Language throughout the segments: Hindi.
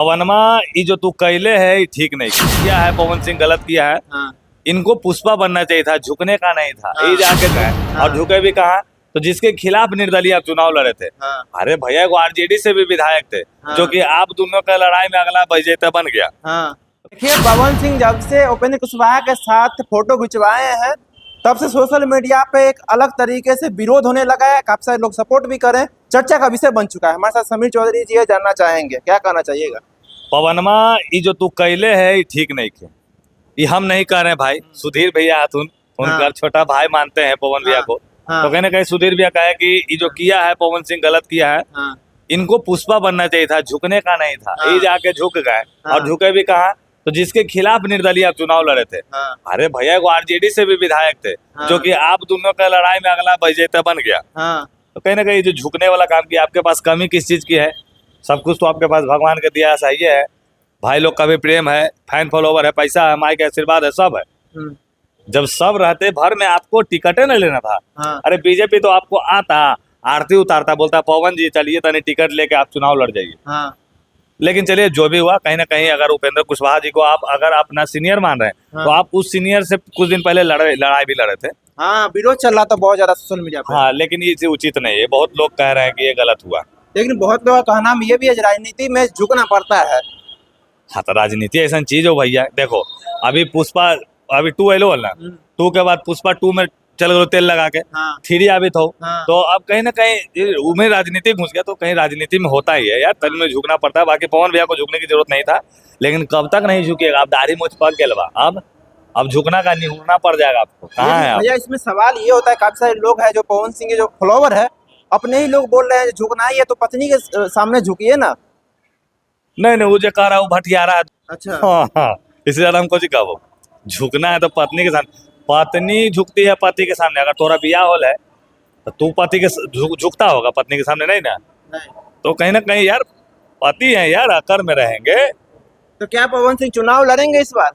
पवनमा ये जो तू कैले है ये ठीक नहीं किया है। पवन सिंह गलत किया है। हाँ, इनको पुष्पा बनना चाहिए था, झुकने का नहीं था। हाँ, ये जाके गए हाँ, और झुके भी कहा तो जिसके खिलाफ निर्दलीय आप चुनाव लड़े थे। हाँ, अरे भैया वो आरजेडी से भी विधायक थे, हाँ। जो कि आप दोनों का लड़ाई में अगला विजेता बन गया। हाँ। देखिए, पवन सिंह जब से उपेंद्र कुशवाहा के साथ फोटो खिंचवाए हैं तब से सोशल मीडिया पे एक अलग तरीके से विरोध होने लगा है। काफी सारे लोग सपोर्ट भी करें, चर्चा का विषय बन चुका है। हमारे साथ समीर चौधरी जी है, जानना चाहेंगे क्या कहना चाहिएगा। पवनमा ये जो तू कैले है ये ठीक नहीं किया। ये हम नहीं कह रहे भाई, सुधीर भैया हथुन उनका हाँ। छोटा भाई मानते हैं पवन भैया हाँ, को। हाँ। तो कहने कहीं सुधीर भैया कहे कि ये जो किया है पवन सिंह गलत किया है। हाँ, इनको पुष्पा बनना चाहिए था, झुकने का नहीं था। हाँ। ये जाके झुक गए हाँ। और झुके भी कहा तो जिसके खिलाफ निर्दलीय आप चुनाव लड़े थे। हाँ, अरे भैया वो आरजेडी से भी विधायक थे, हाँ। जो कि आप दोनों का लड़ाई में अगला विजेता बन गया। हाँ, तो कहीं ना कहीं जो झुकने वाला काम किया, आपके पास कमी किस चीज की है? सब कुछ तो आपके पास भगवान का दिया सही है। भाई लोग का भी प्रेम है, फैन फॉलोवर है, पैसा है, माई का आशीर्वाद है, सब है। हम्म, जब सब रहते भर में आपको टिकटे नहीं लेना था। हाँ, अरे बीजेपी तो आपको आता आरती उतारता, बोलता पवन जी चलिए तनी टिकट लेके आप चुनाव लड़ जाइए। हाँ, लेकिन चलिए जो भी हुआ, कहीं ना कहीं अगर उपेंद्र कुशवाहा जी को आप अगर अपना सीनियर मान रहे हैं हाँ। तो आप उस सीनियर से कुछ दिन पहले लड़ाई भी लड़े थे। हाँ, विरोध चल रहा था बहुत ज्यादा सोशल मीडिया पे। हाँ, लेकिन ये चीज उचित नहीं है। बहुत लोग कह रहे हैं कि ये गलत हुआ। लेकिन बहुत लोगों का कहना ये भी है, राजनीति में झुकना पड़ता है। हाँ तो राजनीति ऐसा चीज हो भैया। देखो अभी पुष्पा अभी 2 एलो ना, 2 के बाद पुष्पा 2 में चल गए तेल लगा के। हाँ, 3 अभी तो हाँ। तो अब कहीं ना कहीं उमें राजनीति घुस गया, तो कहीं राजनीति में होता ही है यार, तन में झुकना पड़ता है। बाकी पवन भैया को झुकने की जरूरत नहीं था, लेकिन कब तक नहीं झुकेगा। अब दाढ़ी मूछ पक गया बा, अब झुकना का निहुरना पड़ जाएगा आपको। कहाँ है आप? भैया इसमें सवाल ये होता है, काफी सारे लोग हैं जो पवन सिंह के जो फॉलोवर है, अपने ही लोग बोल रहे हैं झुकना ही है तो पत्नी के सामने झुकिए ना। नहीं वो जो कह रहा है वो भटियारा है। अच्छा। हाँ, इससे ज्यादा हमको जी कहो झुकना है तो पत्नी के सामने। पत्नी झुकती है पति के सामने। अगर तोरा बियाह होल है तो तू पति के झुकता होगा, पत्नी के सामने नहीं ना। नहीं। तो कहीं ना कहीं यार पति है यार, अकर में रहेंगे। तो क्या पवन सिंह चुनाव लड़ेंगे इस बार?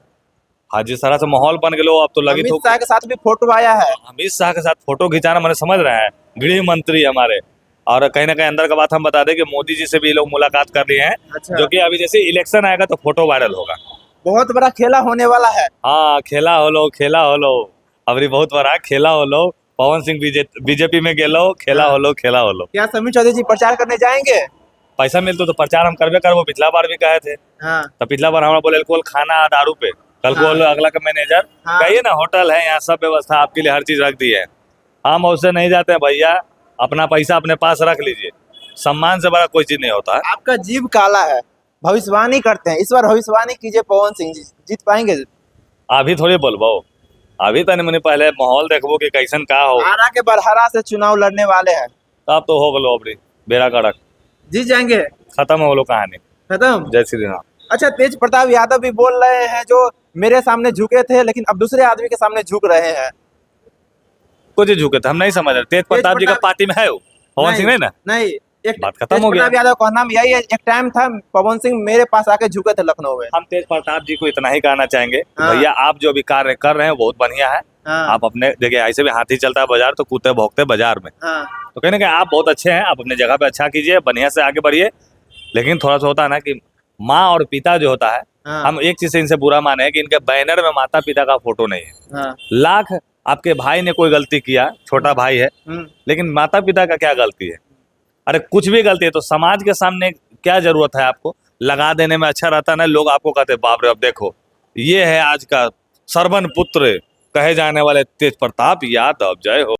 हाँ जिस तरह से माहौल बन गया अब तो लगी अमित तो शाह के साथ भी फोटो आया है। अमित शाह के साथ फोटो खिंचाना मैंने समझ रहे हैं, गृह मंत्री हमारे। और कहीं ना कहीं अंदर का बात हम बता दें कि मोदी जी से भी लोग मुलाकात कर लिए हैं। अच्छा। जो कि अभी जैसे इलेक्शन आएगा तो फोटो वायरल होगा। बहुत बड़ा खेला होने वाला है। हाँ खेला हो लो अभी बहुत बड़ा खेला हो लो। पवन सिंह बीजेपी में गेलो, खेला हो लो। क्या समीर चौधरी जी प्रचार करने जाएंगे? पैसा मिलते तो प्रचार हम करबे कर। वो पिछला बार भी कहे थे। हाँ, तो पिछला बार हमारा बोले कोल खाना दारू पे, कल को हाँ। अगला का मैनेजर हाँ। कहिए ना होटल है यहाँ, सब व्यवस्था आपके लिए, हर चीज रख दी है। हम उससे नहीं जाते हैं भैया, अपना पैसा अपने पास रख लीजिए। सम्मान से बड़ा कोई चीज नहीं होता है। आपका जीव काला है, भविष्यवाणी करते हैं। इस बार भविष्यवाणी कीजिए, पवन सिंह जी जीत पाएंगे? अभी थोड़ी बोलबो, अभी तनी मुनी पहले माहौल देखबो कि कैसन का हो। आरा के बरहरा से चुनाव लड़ने वाले हैं। तब तो हो गलो अबरी बेड़ा कड़क, जीत जाएंगे। खत्म हो गलो कहानी। खत्म। जय श्री राम। अच्छा, तेज प्रताप यादव भी बोल रहे हैं जो मेरे सामने झुके थे लेकिन अब दूसरे आदमी के सामने झुक रहे हैं। कुछ झुके थे हम नहीं समझ रहे। तेज प्रताप जी का पार्टी में है वो, पवन सिंह नहीं ना। नहीं, एक बात खत्म हो गया। तेज प्रताप यादव का नाम यही है। एक टाइम था पवन सिंह मेरे पास आके झुके थे लखनऊ में। हम तेज प्रताप जी को इतना ही कहना चाहेंगे, हाँ। भैया आप जो भी कार्य कर रहे हैं बहुत बढ़िया है। हाँ, आप अपने देखिए ऐसे भी हाथी चलता है बाजार तो कूदते भोगते बाजार में। हाँ, तो कहीं ना कहीं आप बहुत अच्छे हैं, आप अपने जगह पे अच्छा कीजिए, बढ़िया से आगे बढ़िए। लेकिन थोड़ा सा होता है ना कि माँ और पिता जो होता है, हाँ, हम एक चीज से इनसे बुरा माने हैं कि इनके बैनर में माता पिता का फोटो नहीं है। हाँ, लाख आपके भाई ने कोई गलती किया, छोटा भाई है, लेकिन माता पिता का क्या गलती है? अरे कुछ भी गलती है तो समाज के सामने क्या जरूरत है आपको लगा देने में? अच्छा रहता ना, लोग आपको कहते बाप रे अब देखो ये है आज का सरवन पुत्र कहे जाने वाले तेज प्रताप यादव, जय हो।